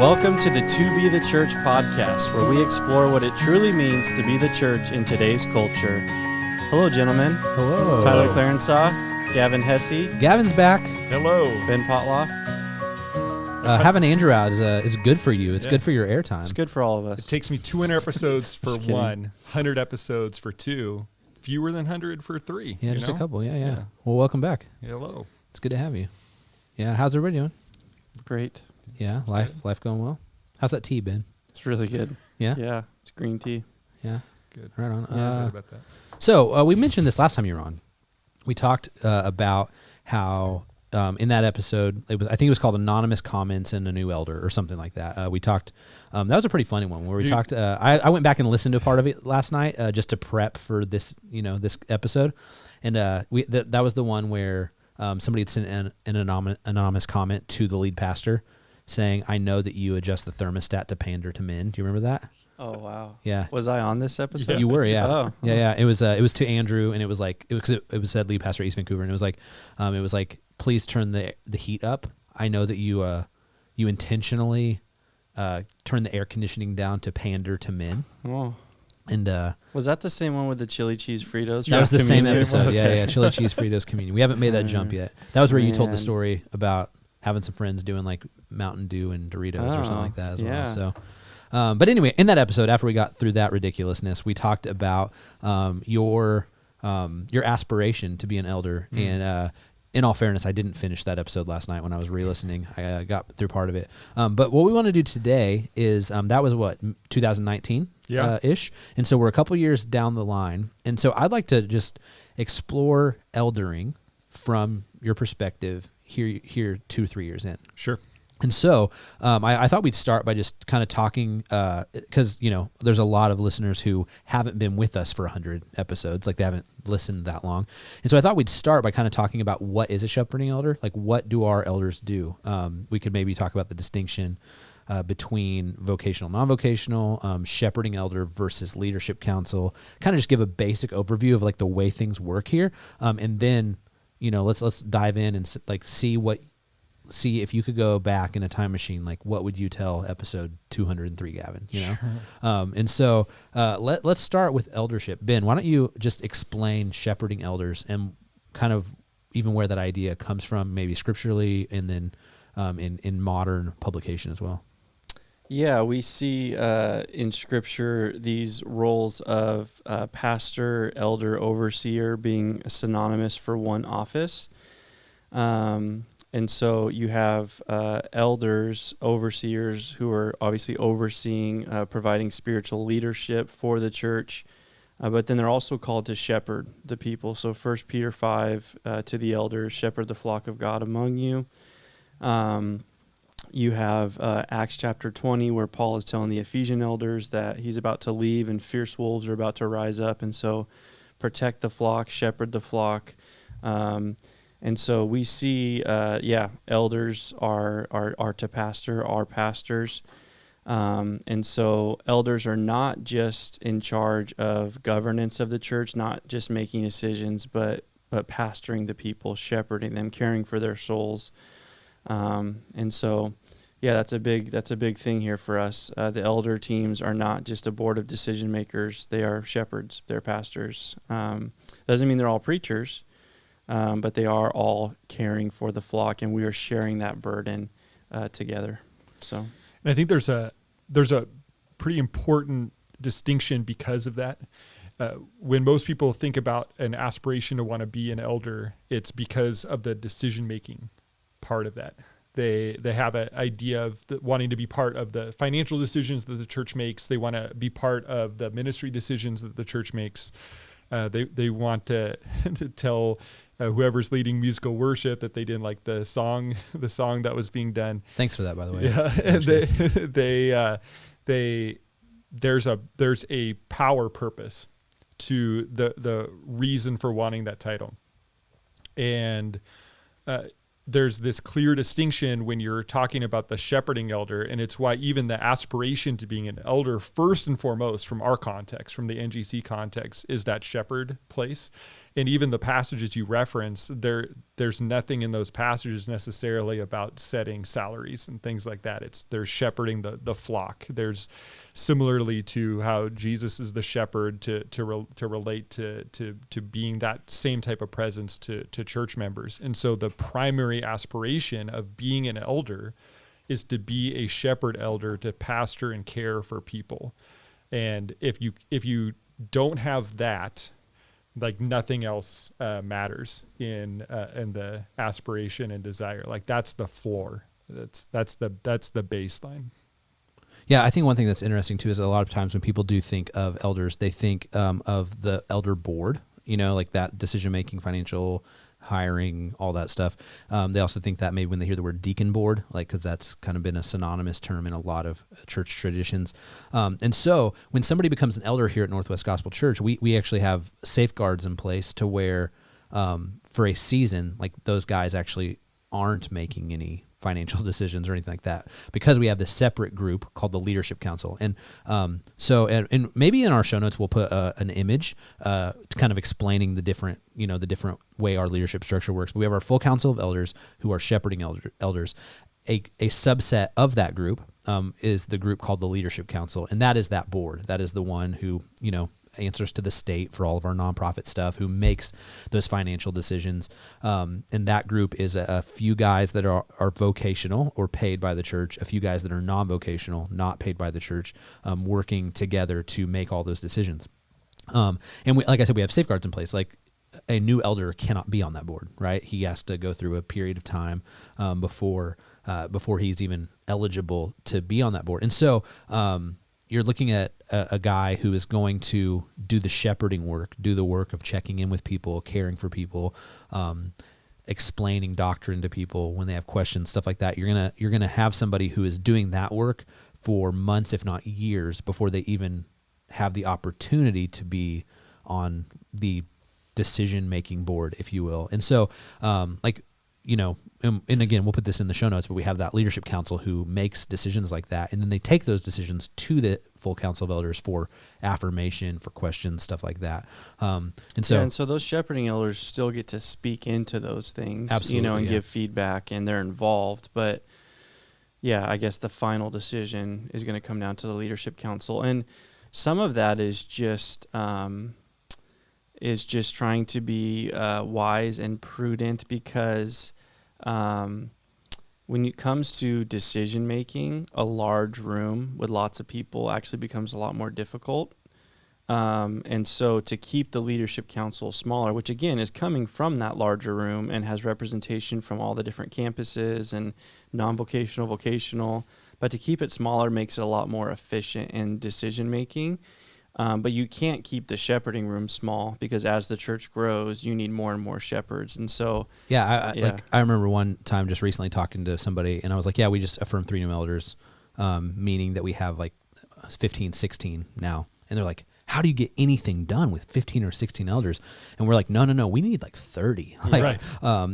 Welcome to the To Be the Church podcast, where we explore what it truly means to be the church in today's culture. Hello, gentlemen. Hello. Tyler Clarensaw, Gavin Hesse, Gavin's back. Hello. Ben Potloff. Having Andrew out is good for you. It's good for your airtime. It's good for all of us. It takes me 200 episodes for Just kidding. 100 episodes for 2, fewer than 100 for 3. Yeah, just know? a couple. Yeah. Well, welcome back. Hello. It's good to have you. Yeah, how's everybody doing? Great. Yeah, life going well. How's that tea been? It's really good. Yeah? Yeah, it's green tea. Yeah. Good. Right on. Excited about that. So we mentioned this last time you were on. We talked about how in that episode, I think it was called Anonymous Comments and a New Elder or something like that. We talked, that was a pretty funny one where we talked, I went back and listened to part of it last night just to prep for this, this episode. And that was the one where somebody had sent an anonymous comment to the lead pastor saying, "I know that you adjust the thermostat to pander to men." Do you remember that? Oh, wow. Yeah. Was I on this episode? You were, yeah. Oh. Yeah. It was to Andrew, and it was like, it was said lead pastor East Vancouver, and it was like, please turn the heat up. I know that you intentionally turn the air conditioning down to pander to men. Oh. And Was that the same one with the chili cheese Fritos? that was the same Communion? episode. Okay. Yeah. Chili cheese Fritos communion. We haven't made that jump yet. That was where you told the Man. story about having some friends doing like Mountain Dew and Doritos or something like that as well. So, but anyway, in that episode, after we got through that ridiculousness, we talked about your aspiration to be an elder. And in all fairness, I didn't finish that episode last night when I was re-listening. I got through part of it. But what we want to do today is that was 2019 ish, and so we're a couple years down the line. And so I'd like to just explore eldering from your perspective here 2-3 years in. Sure. And so I thought we'd start by just kind of talking, because, there's a lot of listeners who haven't been with us for 100 episodes, like they haven't listened that long. And so I thought we'd start by kind of talking about what is a shepherding elder, like what do our elders do? We could maybe talk about the distinction between vocational, non-vocational, shepherding elder versus leadership council, kind of just give a basic overview of like the way things work here. And then, let's dive in and see if you could go back in a time machine, like what would you tell episode 203, Gavin? Sure. And so let's start with eldership. Ben, why don't you just explain shepherding elders and kind of even where that idea comes from, maybe scripturally, and then in modern publication as well. Yeah, we see in Scripture these roles of pastor, elder, overseer being synonymous for one office. And so you have elders, overseers who are obviously overseeing, providing spiritual leadership for the church, but then they're also called to shepherd the people. So 1 Peter 5, to the elders, shepherd the flock of God among you. You have Acts chapter 20, where Paul is telling the Ephesian elders that he's about to leave and fierce wolves are about to rise up. And so protect the flock, shepherd the flock. And so we see, elders are to pastor, are pastors. And so elders are not just in charge of governance of the church, not just making decisions, but pastoring the people, shepherding them, caring for their souls. And so, that's a big thing here for us. The elder teams are not just a board of decision makers. They are shepherds. They're pastors. Doesn't mean they're all preachers, but they are all caring for the flock, and we are sharing that burden together. So, And I think there's a pretty important distinction because of that. When most people think about an aspiration to want to be an elder, it's because of the decision-making part of that. They have an idea of wanting to be part of the financial decisions that the church makes. They want to be part of the ministry decisions that the church makes. They want to tell whoever's leading musical worship that they didn't like the song that was being done. Thanks for that, by the way. Yeah, and there's a power purpose to the reason for wanting that title, and there's this clear distinction when you're talking about the shepherding elder, and it's why even the aspiration to being an elder, first and foremost, from our context, from the NGC context, is that shepherd place. And even the passages you reference, there's nothing in those passages necessarily about setting salaries and things like that. They're shepherding the flock. There's similarly to how Jesus is the shepherd to relate to being that same type of presence to church members. And so the primary aspiration of being an elder is to be a shepherd elder, to pastor and care for people. And if you don't have that, like nothing else matters in the aspiration and desire. Like that's the floor. That's the baseline. Yeah, I think one thing that's interesting too is a lot of times when people do think of elders, they think of the elder board, like that decision-making, financial, hiring, all that stuff. They also think that maybe when they hear the word deacon board, like, because that's kind of been a synonymous term in a lot of church traditions. And so when somebody becomes an elder here at Northwest Gospel Church, we actually have safeguards in place to where for a season, like those guys actually aren't making any financial decisions or anything like that, because we have this separate group called the Leadership Council. And and maybe in our show notes we'll put an image kind of explaining the different way our leadership structure works. But we have our full council of elders who are shepherding elders. A subset of that group is the group called the Leadership Council, and that is that board. That is the one who answers to the state for all of our nonprofit stuff, who makes those financial decisions. And that group is a few guys that are vocational or paid by the church, a few guys that are non-vocational, not paid by the church, working together to make all those decisions. And like I said, we have safeguards in place. Like a new elder cannot be on that board, right? He has to go through a period of time before he's even eligible to be on that board. And so, you're looking at a guy who is going to do the shepherding work, do the work of checking in with people, caring for people, explaining doctrine to people when they have questions, stuff like that. You're gonna have somebody who is doing that work for months, if not years, before they even have the opportunity to be on the decision-making board, if you will. And so, and again, we'll put this in the show notes, but we have that Leadership Council who makes decisions like that, and then they take those decisions to the full council of elders for affirmation, for questions, stuff like that. And so those shepherding elders still get to speak into those things, absolutely, and give feedback, and they're involved. But yeah, I guess the final decision is going to come down to the Leadership Council, and some of that is just trying to be wise and prudent, because when it comes to decision making, a large room with lots of people actually becomes a lot more difficult. And so to keep the Leadership Council smaller, which again is coming from that larger room and has representation from all the different campuses and non-vocational, vocational, but to keep it smaller makes it a lot more efficient in decision making. But you can't keep the shepherding room small, because as the church grows, you need more and more shepherds. And so, I remember one time just recently talking to somebody, and I was like, we just affirmed 3 new elders, meaning that we have like 15, 16 now. And they're like, how do you get anything done with 15 or 16 elders? And we're like, no, we need like 30,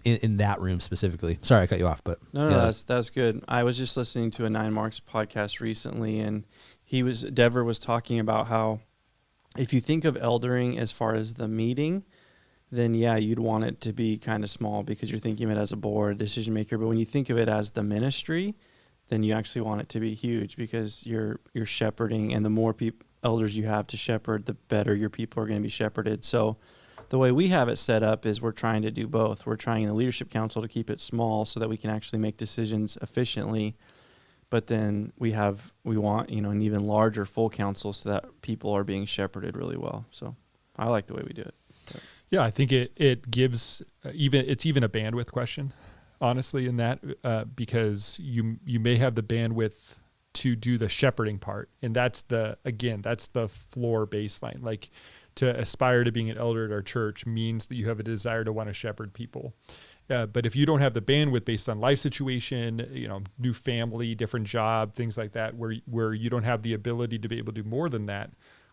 in that room specifically. Sorry, I cut you off, but no, that's good. I was just listening to a 9 Marks podcast recently, and Dever was talking about how, if you think of eldering as far as the meeting, then you'd want it to be kind of small, because you're thinking of it as a board, decision maker. But when you think of it as the ministry, then you actually want it to be huge, because you're shepherding, and the more elders you have to shepherd, the better your people are going to be shepherded. So the way we have it set up is we're trying to do both. We're trying in the Leadership Council to keep it small so that we can actually make decisions efficiently. But then we want, an even larger full council so that people are being shepherded really well. So I like the way we do it. But. Yeah, I think it gives it's even a bandwidth question, honestly, in that because you may have the bandwidth to do the shepherding part, and that's the floor baseline. Like, to aspire to being an elder at our church means that you have a desire to want to shepherd people. But if you don't have the bandwidth based on life situation, new family, different job, things like that, where you don't have the ability to be able to do more than that,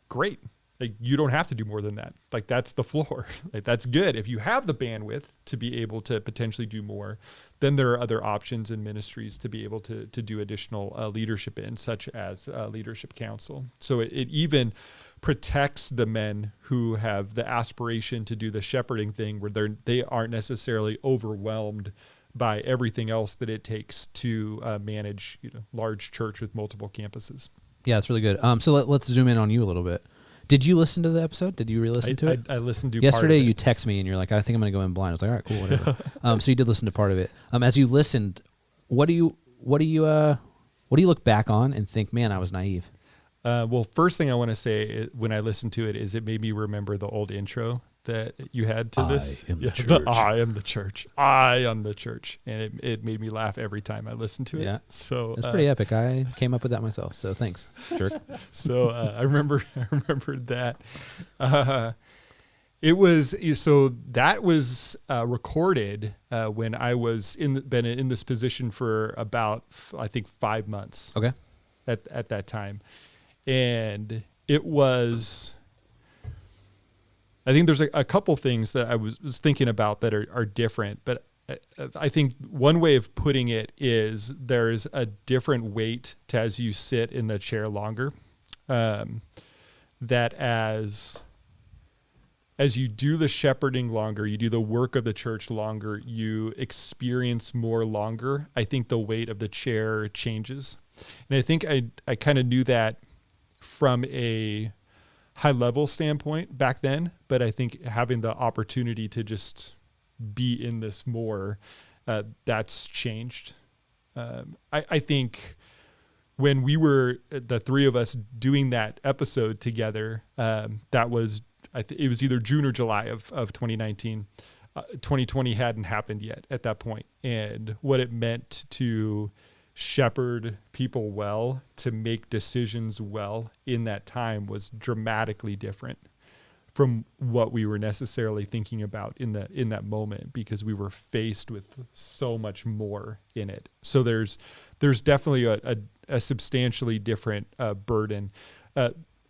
great. like you don't have to do more than that. Like that's the floor. Like that's good. If you have the bandwidth to be able to potentially do more, then there are other options in ministries to be able to do additional leadership in, such as leadership council. So it even protects the men who have the aspiration to do the shepherding thing, where they aren't necessarily overwhelmed by everything else that it takes to manage, large church with multiple campuses. Yeah, it's really good. So let's zoom in on you a little bit. Did you listen to the episode? Did you re-listen to it? I listened to yesterday. part of it. You text me and you're like, I think I'm going to go in blind. I was like, all right, cool, whatever. So you did listen to part of it. As you listened, what do you look back on and think, man, I was naive? Well, first thing I want to say when I listened to it is it made me remember the old intro that you had to this. I am the church. I am the church. I am the church. And it made me laugh every time I listened to it. Yeah. So it's pretty epic. I came up with that myself. So thanks, jerk. So I remembered that. It was, so that was recorded when I was been in this position for about, I think, 5 months. Okay. At that time. And it was, I think there's a couple things that I was thinking about that are different, but I think one way of putting it is there's a different weight to as you sit in the chair longer. That as you do the shepherding longer, you do the work of the church longer, you experience more longer, I think the weight of the chair changes. And I think I kind of knew that from a high level standpoint back then, but I think having the opportunity to just be in this more, that's changed. I think when we were the three of us doing that episode together, that was, it was either June or July of 2019. 2020 hadn't happened yet at that point. And what it meant to shepherd people well, to make decisions well in that time was dramatically different from what we were necessarily thinking about in that moment, because we were faced with so much more in it. So there's definitely a substantially different burden.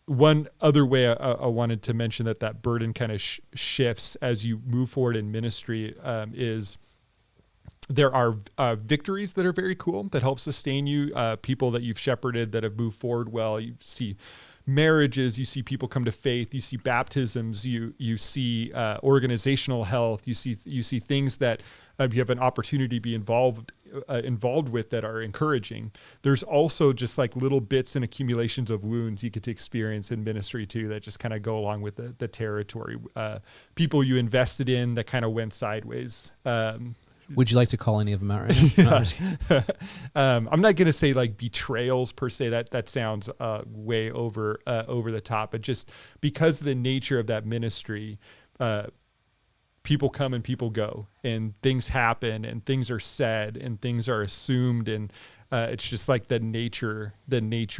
One other way I wanted to mention that burden kind of shifts as you move forward in ministry is there are victories that are very cool that help sustain you, people that you've shepherded that have moved forward well. You see marriages, you see people come to faith, you see baptisms, you see organizational health, you see things that you have an opportunity to be involved with that are encouraging. There's also just like little bits and accumulations of wounds you get to experience in ministry too that just kind of go along with the territory. People you invested in that kind of went sideways. Would you like to call any of them out right now? No, I'm not going to say like betrayals per se. That sounds way over the top. But just because of the nature of that ministry, people come and people go, and things happen, and things are said, and things are assumed, and it's just like the nature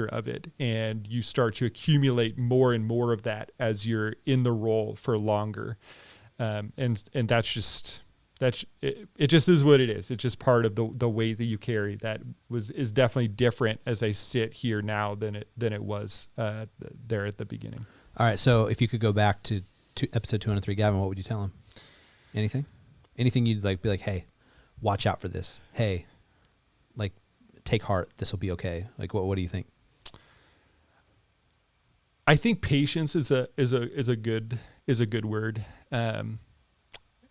of it. And you start to accumulate more and more of that as you're in the role for longer, and that's just. It just is what it is. It's just part of the weight that you carry. That is definitely different as I sit here now than it was there at the beginning. All right. So if you could go back to episode 203, Gavin, what would you tell him? Anything you'd like be like, hey, watch out for this. Hey, like, take heart. This will be okay. Like, what do you think? I think patience is a good word.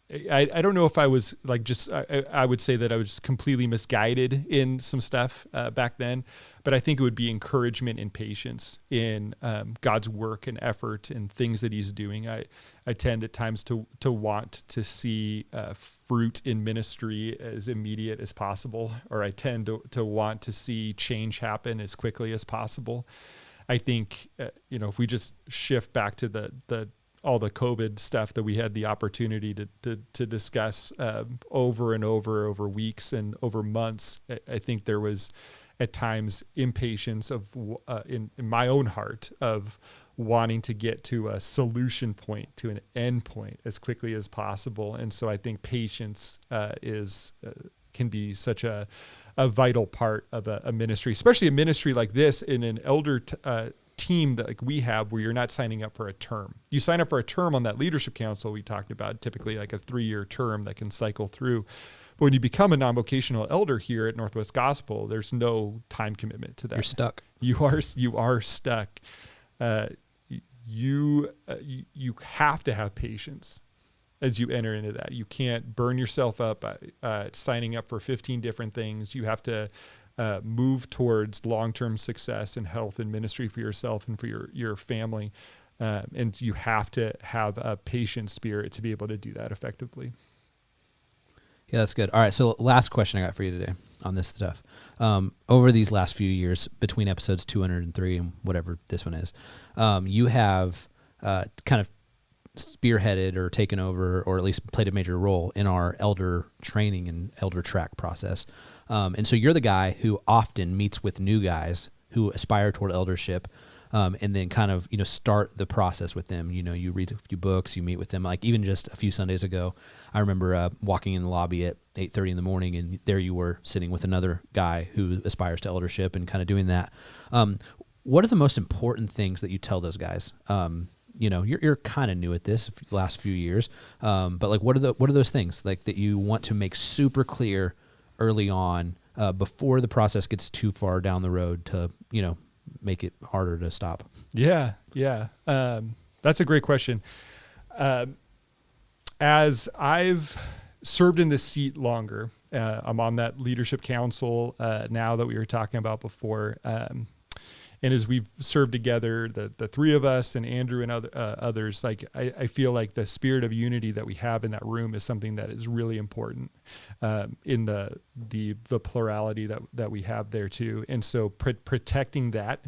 I don't know if I was like just I would say that I was just completely misguided in some stuff back then, but I think it would be encouragement and patience in God's work and effort and things that He's doing. I tend at times to want to see fruit in ministry as immediate as possible, or I tend to want to see change happen as quickly as possible. I think if we just shift back to the all the COVID stuff that we had the opportunity to discuss over and over weeks and over months, I think there was at times impatience of in my own heart of wanting to get to a solution point, to an end point as quickly as possible. And so I think patience can be such a vital part of a ministry, especially a ministry like this in an elder team that like we have where you're not signing up for a term. You sign up for a term on that leadership council we talked about, typically like a 3-year term that can cycle through. But when you become a non-vocational elder here at Northwest Gospel, there's no time commitment to that. You're stuck. You are stuck. You have to have patience as you enter into that. You can't burn yourself up signing up for 15 different things. You have to move towards long-term success and health and ministry for yourself and for your family. And you have to have a patient spirit to be able to do that effectively. Yeah, that's good. All right, so last question I got for you today on this stuff. Over these last few years, between episodes 203 and whatever this one is, you have kind of spearheaded or taken over, or at least played a major role in our elder training and elder track process. And so you're the guy who often meets with new guys who aspire toward eldership, and then kind of, start the process with them. You read a few books, you meet with them. Like even just a few Sundays ago, I remember walking in the lobby at 8:30 in the morning, and there you were sitting with another guy who aspires to eldership and kind of doing that. What are the most important things that you tell those guys? You're kind of new at this last few years, but like what are those things like that you want to make super clear early on before the process gets too far down the road to make it harder to stop? Yeah. That's a great question. As I've served in this seat longer, I'm on that leadership council now that we were talking about before. And as we've served together, the three of us and Andrew and others, like I feel like the spirit of unity that we have in that room is something that is really important in the plurality that we have there too. And so protecting that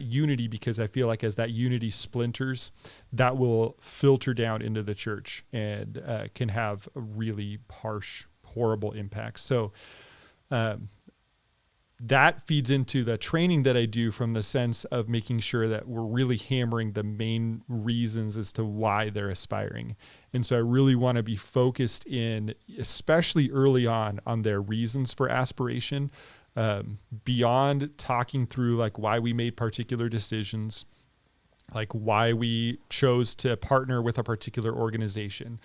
unity, because I feel like as that unity splinters, that will filter down into the church and can have a really harsh, horrible impact. So that feeds into the training that I do, from the sense of making sure that we're really hammering the main reasons as to why they're aspiring. And so I really want to be focused in, especially early on their reasons for aspiration, beyond talking through like why we made particular decisions, like why we chose to partner with a particular organization,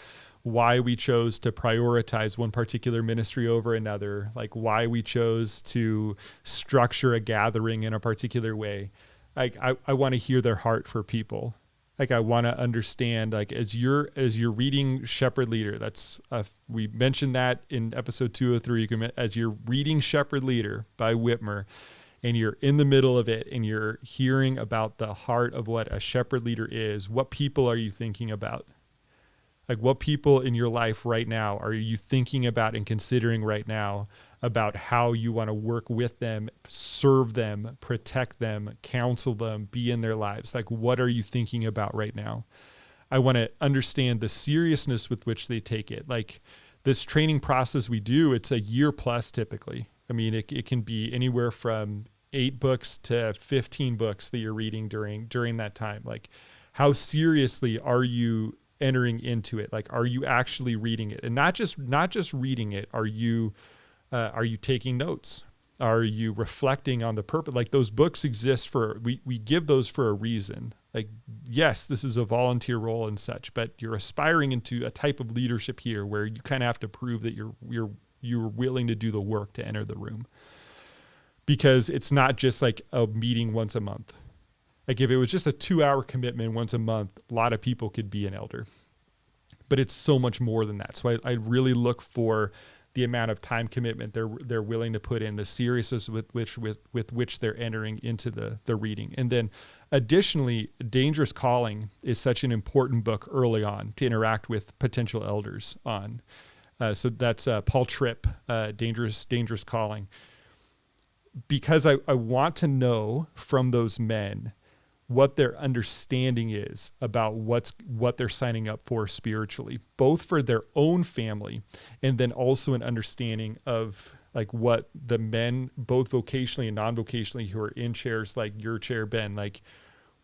why we chose to prioritize one particular ministry over another, like why we chose to structure a gathering in a particular way. Like I want to hear their heart for people. Like I want to understand, like as you're reading Shepherd Leader, that's we mentioned that in episode 203. You can, as you're reading Shepherd Leader by Whitmer, and you're in the middle of it, and you're hearing about the heart of what a shepherd leader is. What people are you thinking about? Like what people in your life right now are you thinking about and considering right now about how you want to work with them, serve them, protect them, counsel them, be in their lives? Like what are you thinking about right now? I want to understand the seriousness with which they take it. Like this training process we do, it's a year plus typically. I mean, it can be anywhere from 8 books to 15 books that you're reading during that time. Like how seriously are you entering into it? Like, are you actually reading it? And not just reading it. Are you taking notes? Are you reflecting on the purpose? Like those books exist we give those for a reason. Like, yes, this is a volunteer role and such, but you're aspiring into a type of leadership here where you kind of have to prove that you're willing to do the work to enter the room, because it's not just like a meeting once a month. Like if it was just a 2-hour commitment once a month, a lot of people could be an elder, but it's so much more than that. So I really look for the amount of time commitment they're willing to put in, the seriousness with which they're entering into the reading. And then additionally, Dangerous Calling is such an important book early on to interact with potential elders on. So that's Paul Tripp, Dangerous Calling. Because I want to know from those men what their understanding is about what they're signing up for spiritually, both for their own family and then also an understanding of like what the men, both vocationally and non-vocationally, who are in chairs like your chair, Ben, like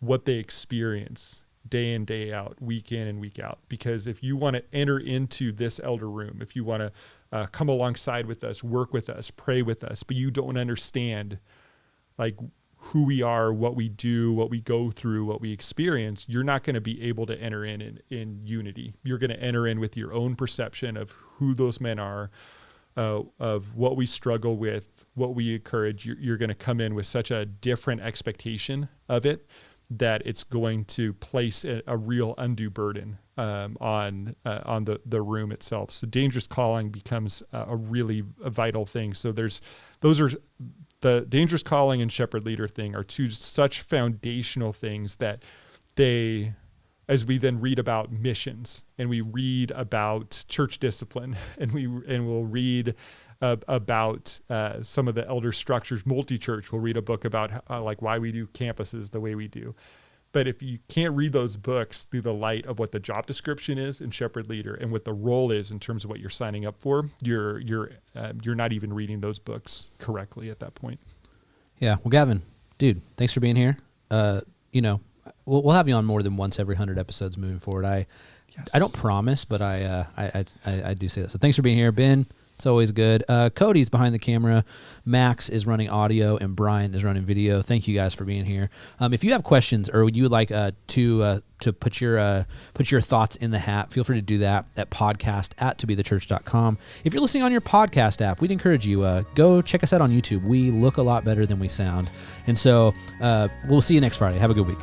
what they experience day in, day out, week in and week out. Because if you want to enter into this elder room, if you want to come alongside with us, work with us, pray with us, but you don't understand like who we are, what we do, what we go through, what we experience, you're not going to be able to enter in unity. You're going to enter in with your own perception of who those men are, of what we struggle with, what we encourage. You're going to come in with such a different expectation of it that it's going to place a real undue burden on the room itself. So dangerous calling becomes a really vital thing. So those are the dangerous calling and shepherd leader thing are two such foundational things that they, as we then read about missions and we read about church discipline and we'll read about some of the elder structures, multi-church, we'll read a book about like why we do campuses the way we do. But if you can't read those books through the light of what the job description is in shepherd leader and what the role is in terms of what you're signing up for, you're not even reading those books correctly at that point. Yeah. Well, Gavin, dude, thanks for being here. We'll have you on more than once every 100 episodes moving forward. I don't promise, but I do say that. So thanks for being here, Ben. It's always good. Cody's behind the camera. Max is running audio, and Brian is running video. Thank you guys for being here. If you have questions or you would like to put your thoughts in the hat, feel free to do that at podcast@toBeTheChurch.com. If you're listening on your podcast app, we'd encourage you go check us out on YouTube. We look a lot better than we sound, and so we'll see you next Friday. Have a good week.